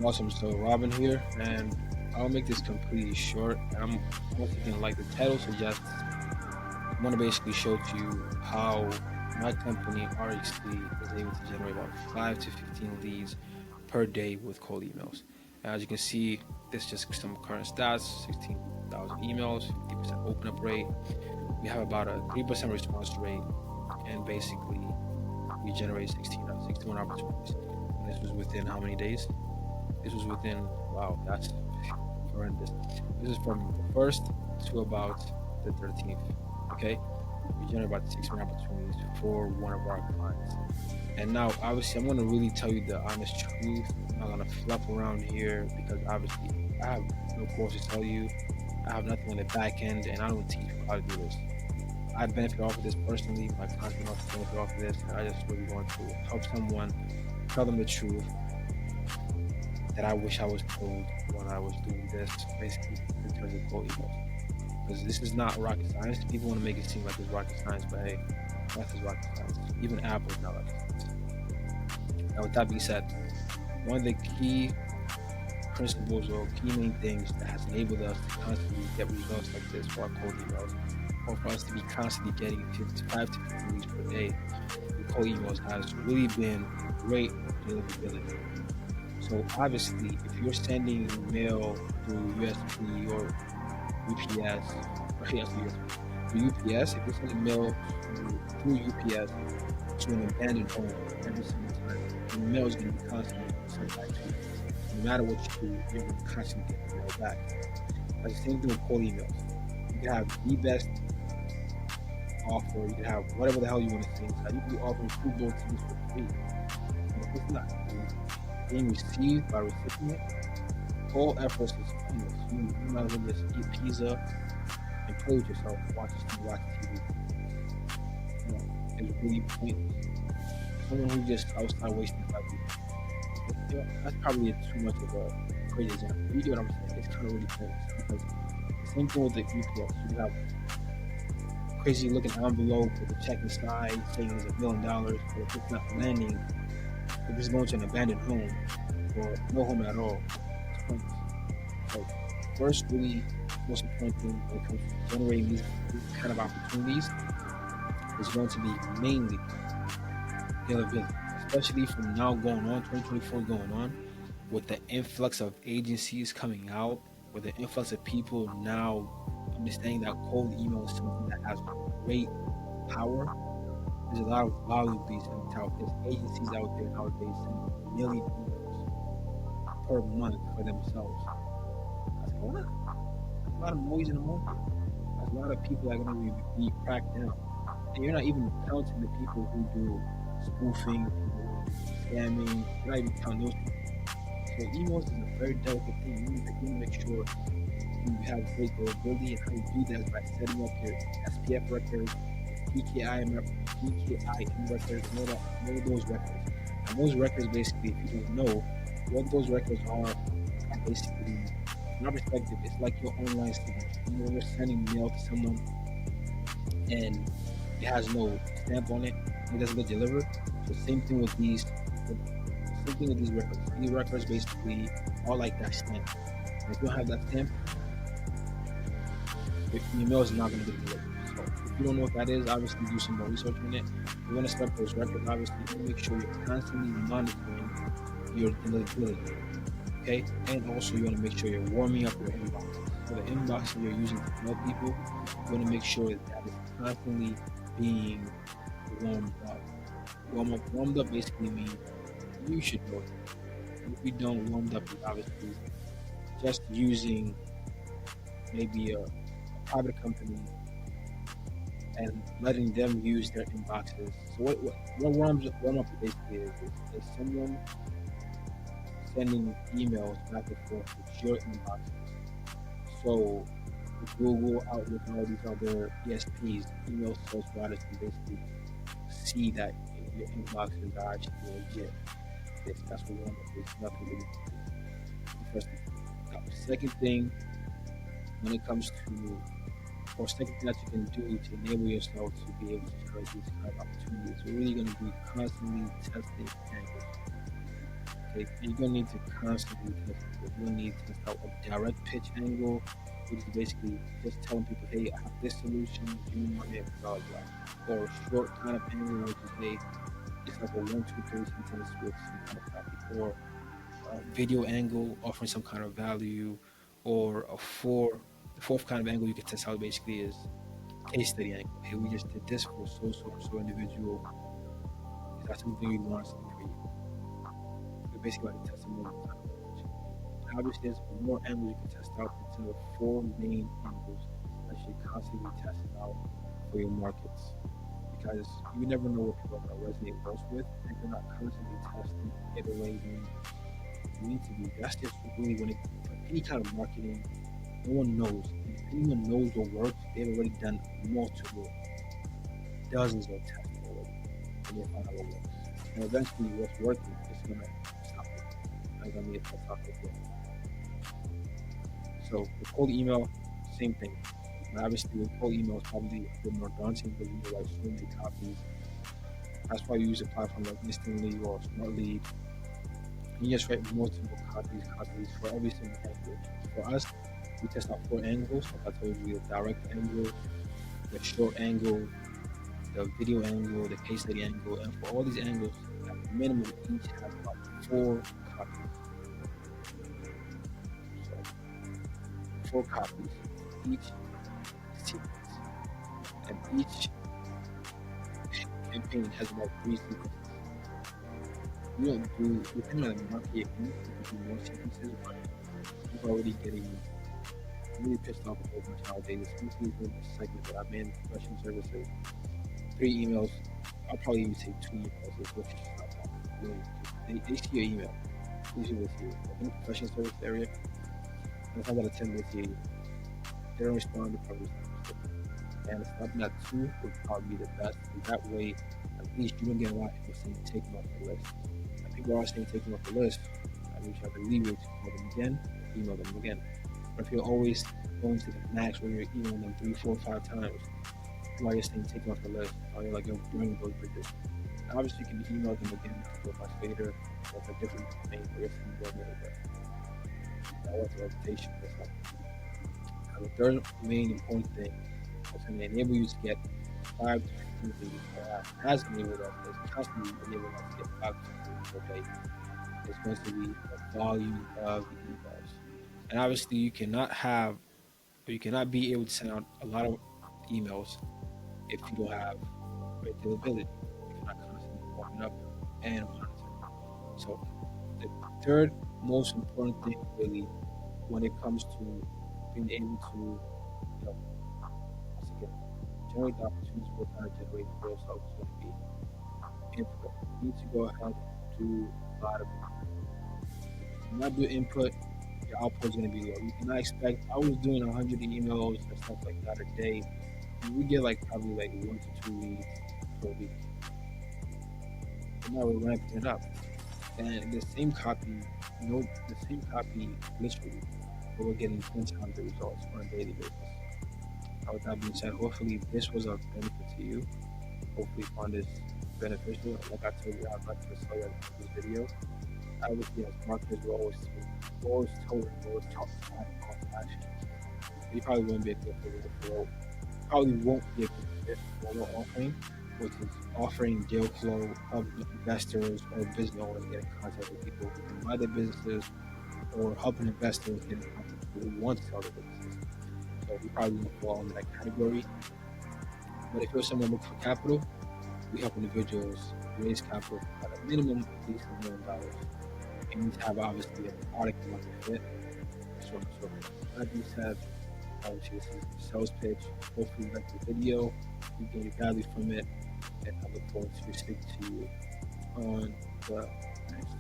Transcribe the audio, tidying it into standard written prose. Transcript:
Awesome. So Robin here, and I'll make this completely short. And I'm once again, like the title suggests, I want to basically show to you how my company RXC is able to generate about 5 to 15 leads per day with cold emails. As you can see, this is just some current stats: 16,000 emails, 50% open up rate. We have about a 3% response rate, and basically we generate 61 opportunities. And this was within how many days? This was within, wow, that's horrendous. This is from the first to about the 13th. Okay, we generate about 600 opportunities for one of our clients. And now, obviously, I'm going to really tell you the honest truth. I'm not going to fluff around here because obviously I have no course to tell you. I have nothing on the back end, and I don't teach you how to do this. I benefit off of this personally. My content also benefit off of this, and I just really want to help someone, tell them the truth that I wish I was told when I was doing this, basically in terms of cold emails. Because this is not rocket science. People want to make it seem like it's rocket science, but hey, math is rocket science. Even Apple is not rocket science. Now, with that being said, one of the key principles or key main things that has enabled us to constantly get results like this for our cold emails, or for us to be constantly getting 5 to 15 leads per day with cold emails, has really been great deliverability. So obviously, if you're sending mail through USP or UPS, or yes, USP, through UPS, if you're sending mail through UPS to an abandoned home every single time, the mail is going to be constantly sent back to you. No matter what you do, you're going to constantly get the mail back. That's the same thing with cold emails. You can have the best offer, you can have whatever the hell you want to say inside. You can be offering football teams for free. But if it's not being received by recipient, all efforts is pointless. You might as well just eat pizza and play with yourself, watch TV. It's really pointless. Someone who just outside wasting time. That's probably too much of a great example. You get what I'm saying? It's kind of really pointless because the same thing with the UPS. You have crazy looking envelope with a check inside saying it's $1 million, but if it's not landing, if it's going to an abandoned home or no home at all, it's pointless. So first, really most important thing when it comes to generating these kind of opportunities is going to be mainly availability, especially from now going on, 2024 going on, with the influx of agencies coming out, with the influx of people now understanding that cold email is something that has great power. There's a lot of value being sent out. There's agencies out there nowadays sending a million emails per month for themselves. That's a lot. That's a lot of noise in the market. That's a lot of people that are going to be cracked down. And you're not even counting the people who do spoofing, scamming. You're not even counting those people. So emails is a very delicate thing. You need to make sure you have great durability, and how you do that is by setting up your SPF records, PKIM records, know those records. And those records, basically, if you don't know what those records are basically, from my perspective, it's like your online signature. You know, when you're sending mail to someone and it has no stamp on it, it doesn't get delivered. So same thing with these. Same thing with these records. These records basically are like that stamp. And if you don't have that stamp, your mail is not going to get delivered. So if you don't know what that is, obviously do some more research on it. You want to set up those records. Obviously, you make sure you're constantly monitoring your deliverability. Okay, and also you want to make sure you're warming up your inbox. So the inbox you're using to mail people, you want to make sure that it's constantly being warmed up. Warmed up basically means you should know that. If you don't, warmed up is obviously just using maybe a private company and letting them use their inboxes. So what warm up basically is someone sending emails back and forth with your inboxes. So with Google, Outlook, and all these other ESPs, email service providers can basically see that your inboxes are actually legit. That's what warm up is. Nothing really. First thing. Now, second thing, when it comes to, or second thing that you can do to enable yourself to be able to generate these kind of opportunities, we're really going to be constantly testing angles. like you're gonna need to constantly test it. You're gonna need to test out a direct pitch angle, which is basically just telling people, hey, I have this solution, do you want it, blah blah. Or a short kind of angle, which is hey, it's like a 1, 2, 3 sentence with some kind of copy, or a video angle offering some kind of value, or the fourth kind of angle you can test out basically is case study angle. Hey, we just did this for so individual. Is that something you want us to do for you? So basically like a testimonial kind of approach. And obviously there's more angles you can test out until the four main angles that you constantly test out for your markets. Because you never know what people are going to resonate most with, and if you're not constantly testing, iterating, you need to be. That's just really when it for any kind of marketing, no one knows. If anyone knows what works, they've already done multiple, dozens of tests already, and they find out what works. And eventually, what's working is gonna stop working. That's gonna be a topic. So with cold email, same thing. And obviously, with cold email is probably a bit more daunting because you need to write so many copies. That's why you use a platform like Instantly or Smartly. You just write multiple copies for every single angle. For us, we test out 4 angles. Like I told you, the direct angle, the short angle, the video angle, the case study angle, and for all these angles, at minimum, each have about 4 copies. So 4 copies each sequence, and each campaign has about 3 sequences. You don't do, depending on the market you're in, you do more sequences, but you're already getting really pissed off a whole bunch nowadays, especially in the segment that I'm in, professional services. 3 emails, I'll probably even say 2 emails is what you should stop at. Really, they see your email. Usually they see it. In the professional service area, and if I got a 10 they see it, they don't respond, they probably not. And stopping at 2 would probably be the best. And that way, at least you don't get a lot of people saying take them off the list. And people are saying take them off the list. That means you have the leeway to call them again, email them again. But if you're always going to the max where you're emailing them 3, 4, 5 times, why you're saying take them off the list, or you're like you're burning those bridges. And obviously you can email them again to go much later, that's a different thing for your phone bill later, but that was a reputation. And the third main important thing that's going to enable you to get 5 to 15 leads per hour, has enabled us, is constantly enabling us to get 5 to 15 leads per day. It's going to be the volume of emails. And obviously you cannot be able to send out a lot of emails if you don't have availability, if you're not constantly warming up and monitoring. So the third most important thing really when it comes to being able to, once again, generate the opportunities for kind of generate for yourself is going to be input. You need to go ahead and do a lot of input. If you not do input, your output is going to be low. You cannot expect, I was doing 100 emails and stuff like that a day. We get probably 1 to 2 leads per week. And now we're ramping it up. And the same copy, literally, but we're getting 10 times the results on a daily basis. Now, with that being said, hopefully this was of benefit to you. Hopefully you found this beneficial. Like I told you, I'd like to tell you at this video. Obviously, as marketers, we're always told and always taught to have call to action. You probably won't be a good fit for probably won't be a good fit for what we're offering, which is offering deal flow of investors or business owners get in contact with people who can buy their businesses, or helping investors get in contact with people who want to sell their businesses. So we probably won't fall into that category. But if you're someone looking for capital, we help individuals raise capital at a minimum at least $1 million. And you need to have obviously a product market fit. So that being said, obviously this is a sales pitch. Hopefully you like the video, you gain value from it, and I look forward to speaking to you on the next